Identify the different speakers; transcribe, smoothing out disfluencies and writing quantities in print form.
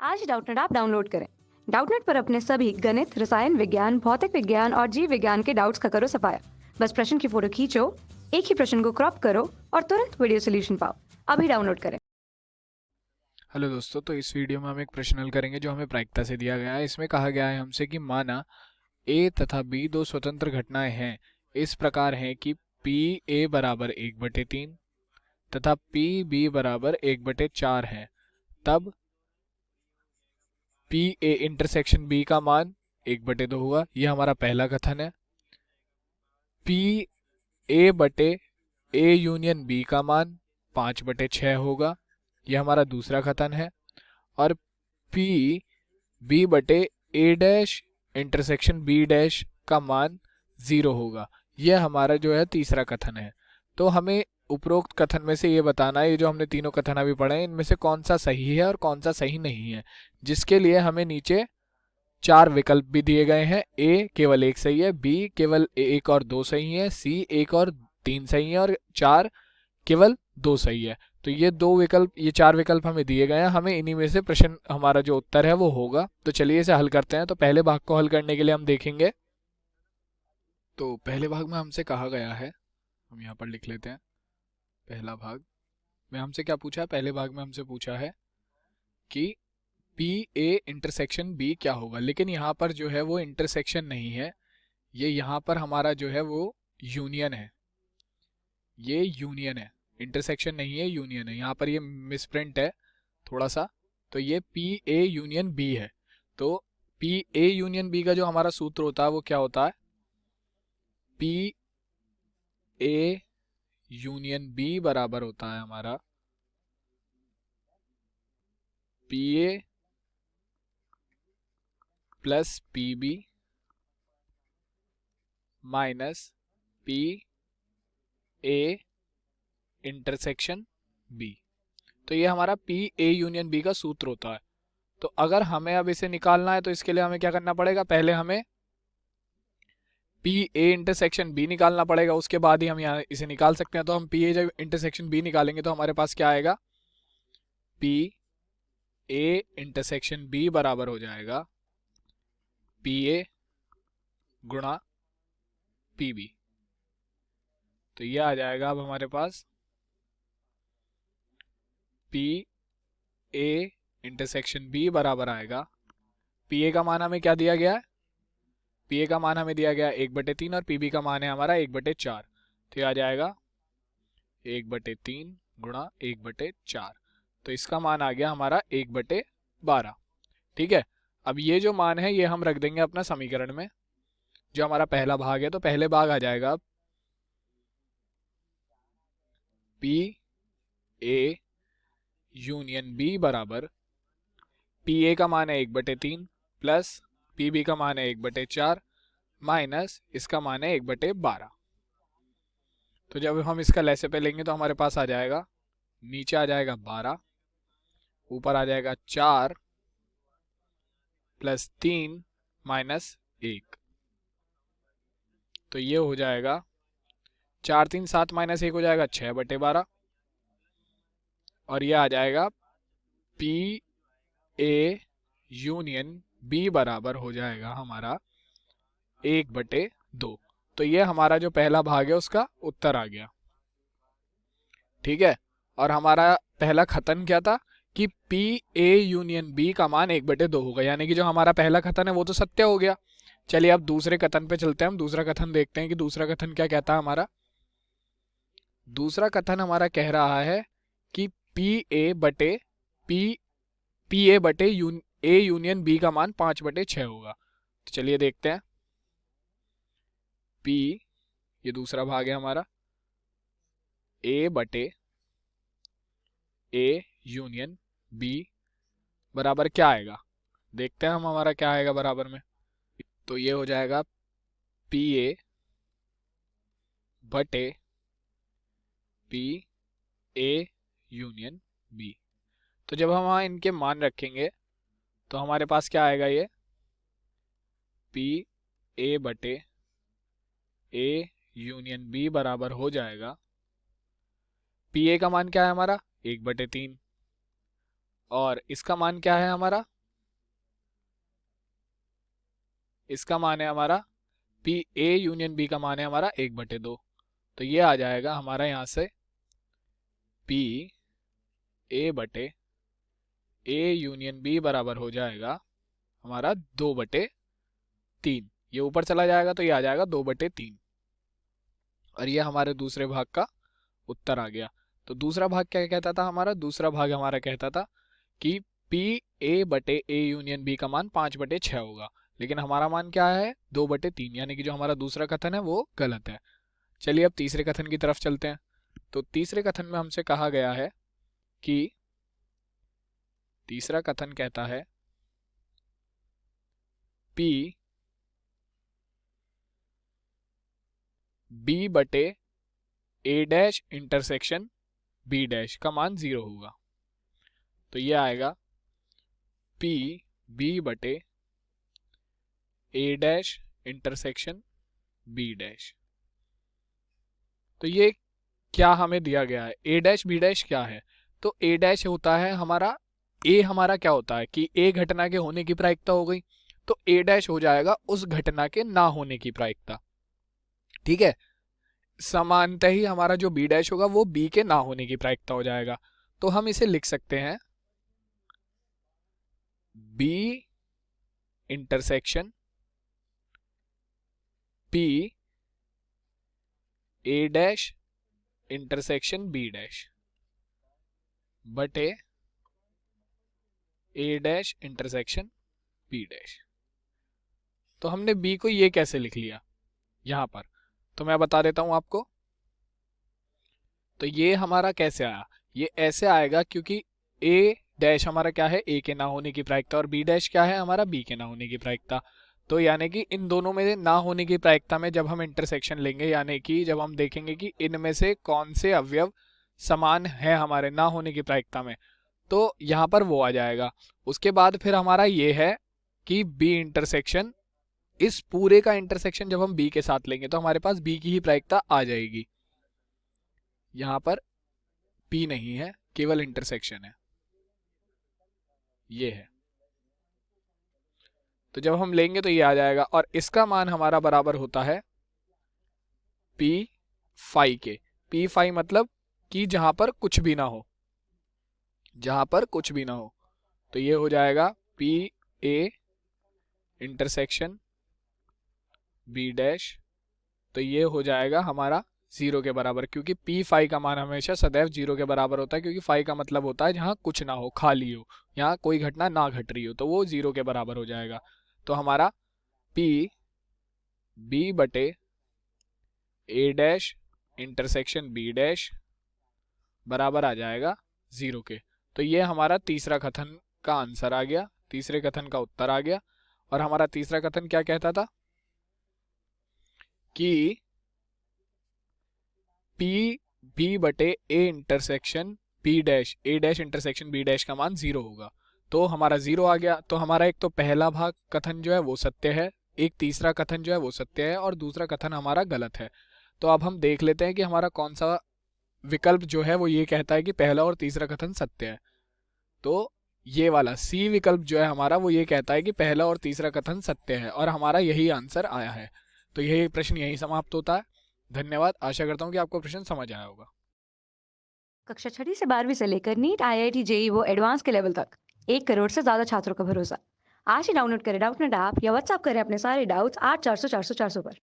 Speaker 1: आज Doubtnut app download करें। Doubtnut पर अपने सभी गणित, रसायन विज्ञान, भौतिक विज्ञान और जीव विज्ञान के डाउट्स का करो सफाया। बस प्रश्न की फोटो खींचो, एक ही प्रश्न को क्रॉप करो और तुरंत वीडियो सोल्यूशन पाओ। अभी डाउनलोड करें।
Speaker 2: हेलो दोस्तों, तो इस वीडियो में हम एक प्रश्न हल करेंगे जो हमें प्रायिकता से दिया गया है। इसमें कहा गया है हमसे कि माना ए तथा बी दो स्वतंत्र घटनाएं हैं। इस प्रकार हैं कि पी ए बराबर 1/3 तथा पी बी बराबर 1/4 है। तब पी ए इंटरसेक्शन बी का मान 1/2 होगा। यह हमारा पहला कथन है। पी ए बटे ए यूनियन बी का मान 5/6 होगा। यह हमारा दूसरा कथन है। और पी बी बटे A dash intersection B dash का मान 0 होगा। यह हमारा जो है तीसरा कथन है। तो हमें उपरोक्त कथन में से ये बताना है, ये जो हमने तीनों कथन अभी पढ़े हैं इनमें से कौन सा सही है और कौन सा सही नहीं है, जिसके लिए हमें नीचे 4 विकल्प भी दिए गए हैं। ए केवल 1 सही है, बी केवल 1 और 2 सही है, सी 1 और 3 सही है और 4 केवल 2 सही है। तो ये 4 विकल्प हमें दिए गए हैं। हमें इन्हीं में से प्रश्न हमारा जो उत्तर है वो होगा। तो चलिए इसे हल करते हैं। तो पहले भाग को हल करने के लिए हम देखेंगे। तो पहले भाग में हमसे कहा गया है, हम यहाँ पर लिख लेते हैं। पहला भाग में हमसे क्या पूछा है? पहले भाग में हमसे पूछा है कि पी ए इंटरसेक्शन बी क्या होगा, लेकिन यहाँ पर जो है वो इंटरसेक्शन नहीं है, ये यहाँ पर हमारा जो है वो यूनियन है। ये यूनियन है, इंटरसेक्शन नहीं है, यूनियन है। यहाँ पर ये मिसप्रिंट है थोड़ा सा। तो ये पी ए यूनियन बी है। तो पी ए यूनियन बी का जो हमारा सूत्र होता है वो क्या होता है? पी ए यूनियन बी बराबर होता है हमारा P A plus P B minus P A intersection B. तो ये हमारा पी ए यूनियन बी का सूत्र होता है। तो अगर हमें अब इसे निकालना है तो इसके लिए हमें क्या करना पड़ेगा? पहले हमें पी ए इंटरसेक्शन बी निकालना पड़ेगा, उसके बाद ही हम यहाँ इसे निकाल सकते हैं। तो हम पी ए जब इंटरसेक्शन बी निकालेंगे तो हमारे पास क्या आएगा? पी ए इंटरसेक्शन बी बराबर हो जाएगा पी ए गुणा पी बी। तो ये आ जाएगा अब हमारे पास पी ए इंटरसेक्शन बी बराबर आएगा। पी ए का मान हमें क्या दिया गया है? पी ए का मान हमें दिया गया 1/3 और पी बी का मान है हमारा 1/4। तो ये आ जाएगा 1/3 गुणा 1/4। तो इसका मान आ गया हमारा 1/12। ठीक है। अब ये जो मान है ये हम रख देंगे अपना समीकरण में, जो हमारा पहला भाग है। तो पहले भाग आ जाएगा पी ए यूनियन बी बराबर पी ए का मान है 1/3 प्लस पी बी का मान है 1/4 माइनस इसका मान है 1/12। तो जब हम इसका लैसे पे लेंगे तो हमारे पास आ जाएगा, नीचे आ जाएगा 12, ऊपर आ जाएगा 4 प्लस 3 माइनस 1। तो ये हो जाएगा 4 3 7 माइनस 1 हो जाएगा 6/12। और ये आ जाएगा पी ए यूनियन बी बराबर हो जाएगा हमारा 1/2। तो ये हमारा जो पहला भाग है उसका उत्तर आ गया। ठीक है। और हमारा पहला कथन क्या था? कि पी ए यूनियन बी का मान 1/2 होगा, यानी कि जो हमारा पहला कथन है वो तो सत्य हो गया। चलिए अब दूसरे कथन पे चलते हैं। हम दूसरा कथन देखते हैं कि दूसरा कथन क्या कहता है हमारा। दूसरा कथन हमारा कह रहा है कि पी ए बटे ए यूनियन बी का मान 5/6 होगा। तो चलिए देखते हैं। पी, ये दूसरा भाग है हमारा, ए बटे ए यूनियन बी बराबर क्या आएगा? देखते हैं हम हमारा क्या आएगा बराबर में। तो ये हो जाएगा पी ए बटे पी ए यूनियन बी। तो जब हम वहाँ इनके मान रखेंगे तो हमारे पास क्या आएगा? ये पी ए बटे ए यूनियन बी बराबर हो जाएगा, पी ए का मान क्या है हमारा? 1/3 और इसका मान क्या है हमारा? इसका मान है हमारा पी ए यूनियन बी का मान है हमारा 1/2। तो ये आ जाएगा हमारा यहाँ से पी ए बटे ए यूनियन बी बराबर हो जाएगा हमारा 2/3। ये ऊपर चला जाएगा तो ये आ जाएगा 2/3। और ये हमारे दूसरे भाग का उत्तर आ गया। तो दूसरा भाग क्या कहता था हमारा? दूसरा भाग हमारा कहता था कि पी ए बटे ए यूनियन बी का मान 5/6 होगा, लेकिन हमारा मान क्या है? 2/3, यानी कि जो हमारा दूसरा कथन है वो गलत है। चलिए अब तीसरे कथन की तरफ चलते हैं। तो तीसरे कथन में हमसे कहा गया है कि तीसरा कथन कहता है पी बी बटे A dash intersection B dash का मान 0 होगा। तो ये आएगा पी बी बटे A dash intersection B dash. तो ये क्या हमें दिया गया है? ए डैश बी डैश क्या है? तो ए डैश होता है हमारा, ए हमारा क्या होता है कि ए घटना के होने की प्रायिकता हो गई, तो ए डैश हो जाएगा उस घटना के ना होने की प्रायिकता। ठीक है, समानतः ही हमारा जो बी डैश होगा वो बी के ना होने की प्रायिकता हो जाएगा। तो हम इसे लिख सकते हैं B intersection P A dash intersection B dash बटे A dash intersection B dash. तो हमने बी को ये कैसे लिख लिया यहां पर, तो मैं बता देता हूं आपको। तो ये हमारा कैसे आया? ये ऐसे आएगा क्योंकि ए डैश हमारा क्या है? ए के ना होने की प्रायिकता, और बी डैश क्या है? हमारा बी के ना होने की प्रायिकता। तो यानी कि इन दोनों में ना होने की प्रायिकता में जब हम इंटरसेक्शन लेंगे, यानी कि जब हम देखेंगे कि इनमें से कौन से अवयव समान है हमारे ना होने की प्रायिकता में, तो यहाँ पर वो आ जाएगा। उसके बाद फिर हमारा ये है कि बी इंटरसेक्शन, इस पूरे का इंटरसेक्शन जब हम बी के साथ लेंगे तो हमारे पास बी की ही प्रायिकता आ जाएगी। यहां पर पी नहीं है, केवल इंटरसेक्शन है, ये है। तो जब हम लेंगे तो ये आ जाएगा, और इसका मान हमारा बराबर होता है पी फाई के। पी फाई मतलब कि जहां पर कुछ भी ना हो, जहां पर कुछ भी ना हो। तो ये हो जाएगा P A intersection B dash. तो ये हो जाएगा हमारा 0 के बराबर, क्योंकि पी फाई का मान हमेशा सदैव 0 के बराबर होता है, क्योंकि फाई का मतलब होता है जहां कुछ ना हो, खाली हो, यहाँ कोई घटना ना घट रही हो, तो वो 0 के बराबर हो जाएगा। तो हमारा पी बी बटे A dash intersection B dash बराबर आ जाएगा 0 के। तो ये हमारा तीसरा कथन का आंसर आ गया, तीसरे कथन का उत्तर आ गया। और हमारा तीसरा कथन क्या कहता था कि पी बी बटे A intersection B dash, A dash intersection B dash का मान 0 होगा। तो हमारा 0 आ गया। तो हमारा एक तो पहला भाग कथन जो है वो सत्य है, एक तीसरा कथन जो है वो सत्य है, और दूसरा कथन हमारा गलत है। तो अब हम देख लेते हैं कि हमारा कौन सा विकल्प जो है वो ये कहता है कि पहला और तीसरा कथन सत्य है। तो ये वाला सी विकल्प जो है हमारा वो ये कहता है कि पहला और तीसरा कथन सत्य है, और हमारा यही आंसर आया है। तो यही प्रश्न यही समाप्त होता है। धन्यवाद। आशा करता हूँ कि आपको प्रश्न समझ आया होगा।
Speaker 1: कक्षा 6वीं से 12वीं से लेकर नीट, IIT, JEE वो एडवांस के लेवल तक 1 करोड़ से ज्यादा छात्रों का भरोसा। आज ही डाउनलोड करें डाउटनेट ऐप या व्हाट्सएप करें अपने सारे डाउट्स 8400 400 400 पर।